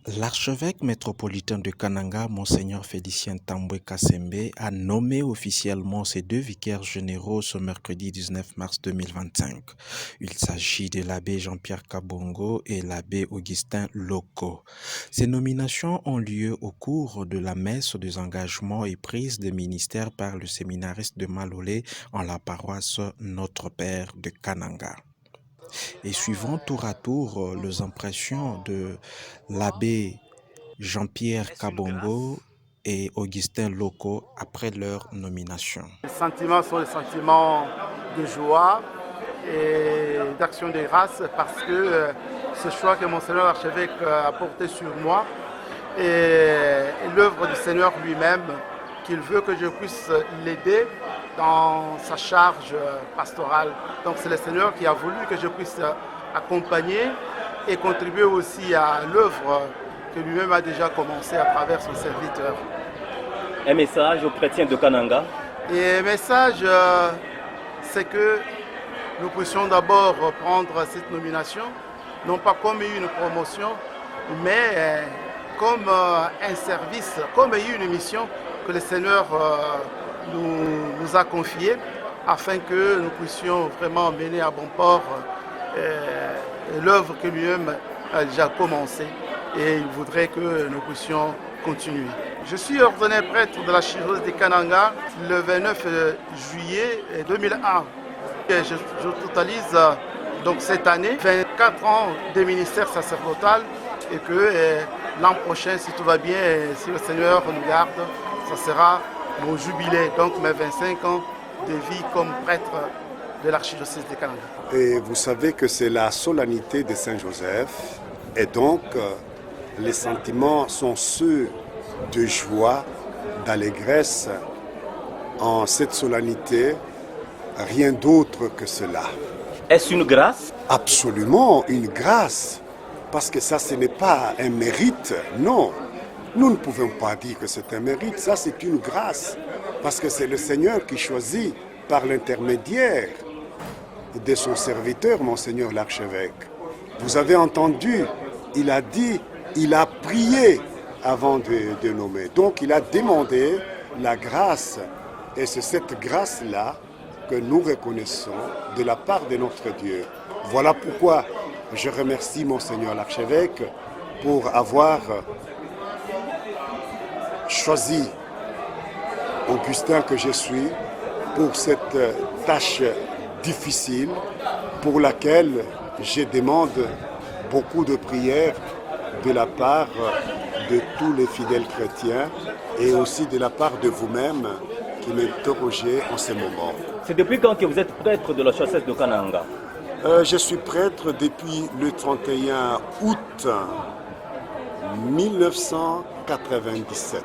L'archevêque métropolitain de Kananga, Monseigneur Félicien Tambwe Kassembe, a nommé officiellement ses deux vicaires généraux ce mercredi 19 mars 2025. Il s'agit de l'abbé Jean-Pierre Kabongo et l'abbé Augustin Loko. Ces nominations ont lieu au cours de la messe des engagements et prises de ministère par le séminariste de Malolé en la paroisse Notre-Père de Kananga. Et suivant tour à tour les impressions de l'abbé Jean-Pierre Kabongo et Augustin Loko après leur nomination. Les sentiments sont des sentiments de joie et d'action de grâce parce que ce choix que Monseigneur l'archevêque a porté sur moi est l'œuvre du Seigneur lui-même, qu'il veut que je puisse l'aider dans sa charge pastorale. Donc c'est le Seigneur qui a voulu que je puisse accompagner et contribuer aussi à l'œuvre que lui-même a déjà commencé à travers son serviteur. Un message aux chrétiens de Kananga. Et le message, c'est que nous puissions d'abord prendre cette nomination, non pas comme une promotion, mais comme un service, comme une mission que le Seigneur nous a confiée, afin que nous puissions vraiment mener à bon port l'œuvre que lui-même a déjà commencée. Et il voudrait que nous puissions continuer. Je suis ordonné prêtre de l'archidiocèse de Kananga le 29 juillet 2001. Et je totalise donc cette année 24 ans de ministère sacerdotal et que l'an prochain, si tout va bien, si le Seigneur nous garde, ça sera mon jubilé, donc mes 25 ans de vie comme prêtre de l'archidiocèse de Kananga. Et vous savez que c'est la solennité de Saint-Joseph et donc les sentiments sont ceux de joie, d'allégresse en cette solennité, rien d'autre que cela. Est-ce une grâce? Absolument une grâce, parce que ça ce n'est pas un mérite, non. Nous ne pouvons pas dire que c'est un mérite, ça c'est une grâce, parce que c'est le Seigneur qui choisit par l'intermédiaire de son serviteur, Monseigneur l'archevêque. Vous avez entendu, il a dit, il a prié avant de nommer. Donc il a demandé la grâce, et c'est cette grâce-là que nous reconnaissons de la part de notre Dieu. Voilà pourquoi je remercie Monseigneur l'archevêque pour avoir choisi Augustin que je suis pour cette tâche difficile pour laquelle je demande beaucoup de prières de la part de tous les fidèles chrétiens et aussi de la part de vous-même qui m'interrogez en ce moment. C'est depuis quand que vous êtes prêtre de l'archidiocèse de Kananga? Je suis prêtre depuis le 31 août 1997.